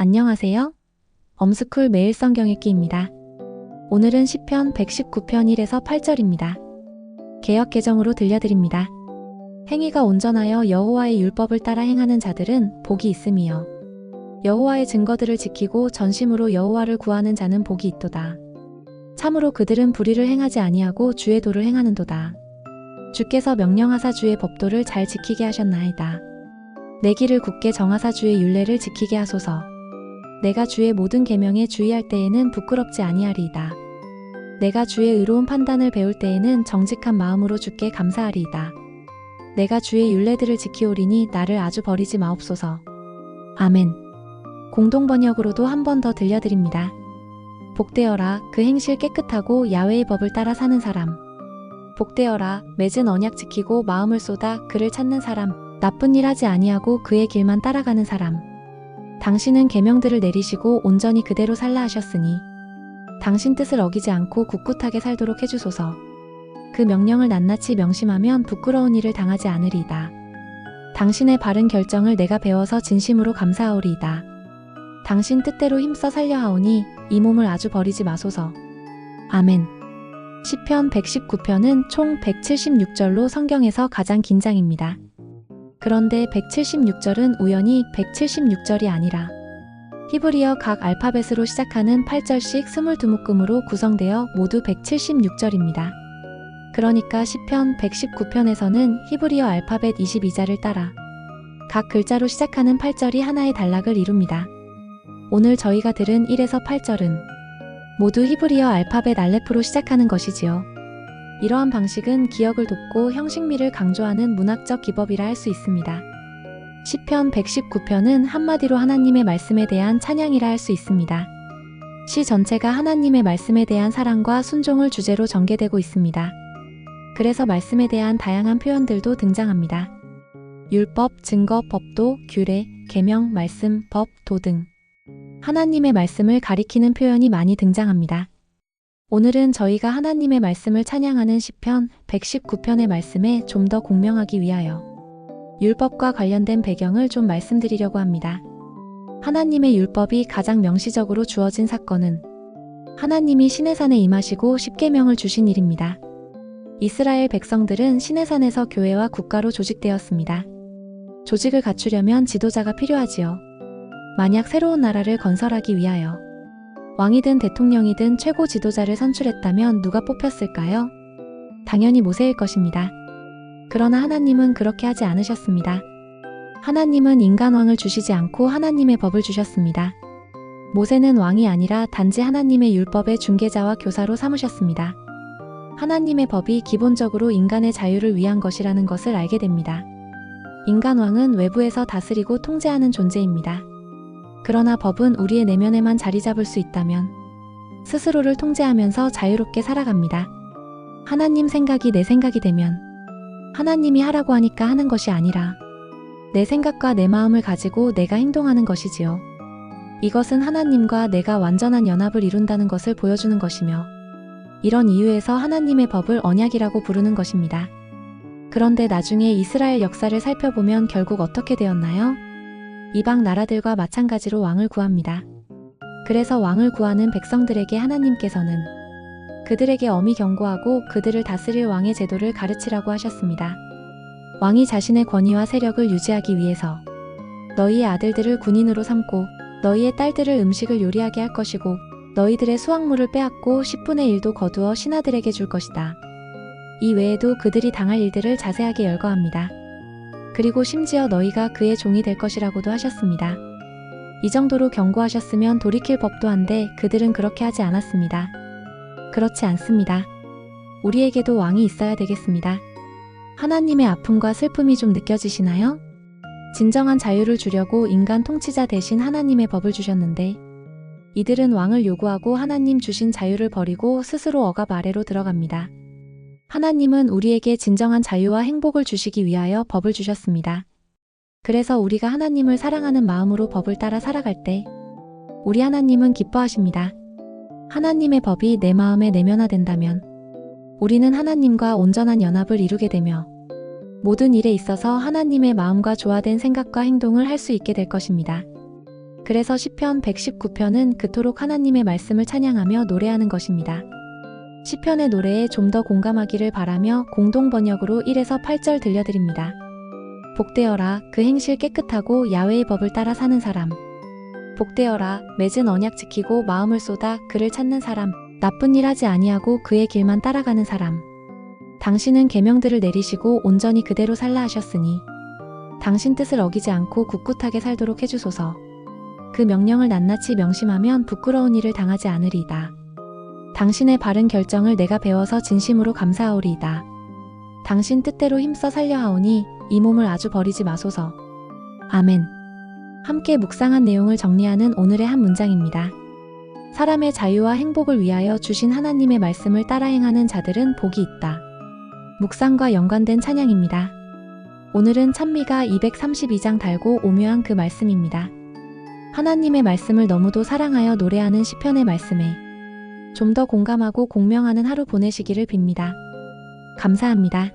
안녕하세요. 엄스쿨 매일 성경 읽기입니다. 오늘은 시편 119편 1에서 8절입니다. 개역 개정으로 들려드립니다. 행위가 온전하여 여호와의 율법을 따라 행하는 자들은 복이 있음이요. 여호와의 증거들을 지키고 전심으로 여호와를 구하는 자는 복이 있도다. 참으로 그들은 불의를 행하지 아니하고 주의 도를 행하는도다. 주께서 명령하사 주의 법도를 잘 지키게 하셨나이다. 내 길을 굳게 정하사 주의 율례를 지키게 하소서. 내가 주의 모든 계명에 주의할 때에는 부끄럽지 아니하리이다. 내가 주의 의로운 판단을 배울 때에는 정직한 마음으로 주께 감사하리이다. 내가 주의 율례들을 지키오리니 나를 아주 버리지 마옵소서. 아멘. 공동번역으로도 한 번 더 들려드립니다. 복되어라 그 행실 깨끗하고 야훼의 법을 따라 사는 사람. 복되어라 맺은 언약 지키고 마음을 쏟아 그를 찾는 사람. 나쁜 일 하지 아니하고 그의 길만 따라가는 사람. 당신은 계명들을 내리시고 온전히 그대로 살라 하셨으니 당신 뜻을 어기지 않고 굳굳하게 살도록 해주소서. 그 명령을 낱낱이 명심하면 부끄러운 일을 당하지 않으리이다. 당신의 바른 결정을 내가 배워서 진심으로 감사하오리이다. 당신 뜻대로 힘써 살려하오니 이 몸을 아주 버리지 마소서. 아멘. 시편 119편은 총 176절로 성경에서 가장 긴 장입니다. 그런데 176절은 우연히 176절이 아니라 히브리어 각 알파벳으로 시작하는 8절씩 22묶음으로 구성되어 모두 176절입니다. 그러니까 시편 119편에서는 히브리어 알파벳 22자를 따라 각 글자로 시작하는 8절이 하나의 단락을 이룹니다. 오늘 저희가 들은 1에서 8절은 모두 히브리어 알파벳 알레프로 시작하는 것이지요. 이러한 방식은 기억을 돕고 형식미를 강조하는 문학적 기법이라 할 수 있습니다. 시편 119편은 한마디로 하나님의 말씀에 대한 찬양이라 할 수 있습니다. 시 전체가 하나님의 말씀에 대한 사랑과 순종을 주제로 전개되고 있습니다. 그래서 말씀에 대한 다양한 표현들도 등장합니다. 율법, 증거, 법도, 규례, 계명, 말씀, 법, 도 등 하나님의 말씀을 가리키는 표현이 많이 등장합니다. 오늘은 저희가 하나님의 말씀을 찬양하는 시편 119편의 말씀에 좀 더 공명하기 위하여 율법과 관련된 배경을 좀 말씀드리려고 합니다. 하나님의 율법이 가장 명시적으로 주어진 사건은 하나님이 시내산에 임하시고 십계명을 주신 일입니다. 이스라엘 백성들은 시내산에서 교회와 국가로 조직되었습니다. 조직을 갖추려면 지도자가 필요하지요. 만약 새로운 나라를 건설하기 위하여 왕이든 대통령이든 최고 지도자를 선출했다면 누가 뽑혔을까요? 당연히 모세일 것입니다. 그러나 하나님은 그렇게 하지 않으셨습니다. 하나님은 인간왕을 주시지 않고 하나님의 법을 주셨습니다. 모세는 왕이 아니라 단지 하나님의 율법의 중개자와 교사로 삼으셨습니다. 하나님의 법이 기본적으로 인간의 자유를 위한 것이라는 것을 알게 됩니다. 인간왕은 외부에서 다스리고 통제하는 존재입니다. 그러나 법은 우리의 내면에만 자리 잡을 수 있다면 스스로를 통제하면서 자유롭게 살아갑니다. 하나님 생각이 내 생각이 되면 하나님이 하라고 하니까 하는 것이 아니라 내 생각과 내 마음을 가지고 내가 행동하는 것이지요. 이것은 하나님과 내가 완전한 연합을 이룬다는 것을 보여주는 것이며 이런 이유에서 하나님의 법을 언약이라고 부르는 것입니다. 그런데 나중에 이스라엘 역사를 살펴보면 결국 어떻게 되었나요? 이방 나라들과 마찬가지로 왕을 구합니다. 그래서 왕을 구하는 백성들에게 하나님께서는 그들에게 엄히 경고하고 그들을 다스릴 왕의 제도를 가르치라고 하셨습니다. 왕이 자신의 권위와 세력을 유지하기 위해서 너희의 아들들을 군인으로 삼고 너희의 딸들을 음식을 요리하게 할 것이고 너희들의 수확물을 빼앗고 10분의 1도 거두어 신하들에게 줄 것이다. 이 외에도 그들이 당할 일들을 자세하게 열거합니다. 그리고 심지어 너희가 그의 종이 될 것이라고도 하셨습니다. 이 정도로 경고하셨으면 돌이킬 법도 한데 그들은 그렇게 하지 않았습니다. 그렇지 않습니다. 우리에게도 왕이 있어야 되겠습니다. 하나님의 아픔과 슬픔이 좀 느껴지시나요? 진정한 자유를 주려고 인간 통치자 대신 하나님의 법을 주셨는데 이들은 왕을 요구하고 하나님 주신 자유를 버리고 스스로 억압 아래로 들어갑니다. 하나님은 우리에게 진정한 자유와 행복을 주시기 위하여 법을 주셨습니다. 그래서 우리가 하나님을 사랑하는 마음으로 법을 따라 살아갈 때 우리 하나님은 기뻐하십니다. 하나님의 법이 내 마음에 내면화된다면 우리는 하나님과 온전한 연합을 이루게 되며 모든 일에 있어서 하나님의 마음과 조화된 생각과 행동을 할 수 있게 될 것입니다. 그래서 시편 119편은 그토록 하나님의 말씀을 찬양하며 노래하는 것입니다. 시편의 노래에 좀 더 공감하기를 바라며 공동 번역으로 1에서 8절 들려드립니다. 복되어라 그 행실 깨끗하고 야훼의 법을 따라 사는 사람. 복되어라 맺은 언약 지키고 마음을 쏟아 그를 찾는 사람. 나쁜 일 하지 아니하고 그의 길만 따라가는 사람. 당신은 계명들을 내리시고 온전히 그대로 살라 하셨으니 당신 뜻을 어기지 않고 굳굳하게 살도록 해주소서. 그 명령을 낱낱이 명심하면 부끄러운 일을 당하지 않으리이다. 당신의 바른 결정을 내가 배워서 진심으로 감사하오리이다. 당신 뜻대로 힘써 살려하오니 이 몸을 아주 버리지 마소서. 아멘. 함께 묵상한 내용을 정리하는 오늘의 한 문장입니다. 사람의 자유와 행복을 위하여 주신 하나님의 말씀을 따라 행하는 자들은 복이 있다. 묵상과 연관된 찬양입니다. 오늘은 찬미가 232장 달고 오묘한 그 말씀입니다. 하나님의 말씀을 너무도 사랑하여 노래하는 시편의 말씀에 좀 더 공감하고 공명하는 하루 보내시기를 빕니다. 감사합니다.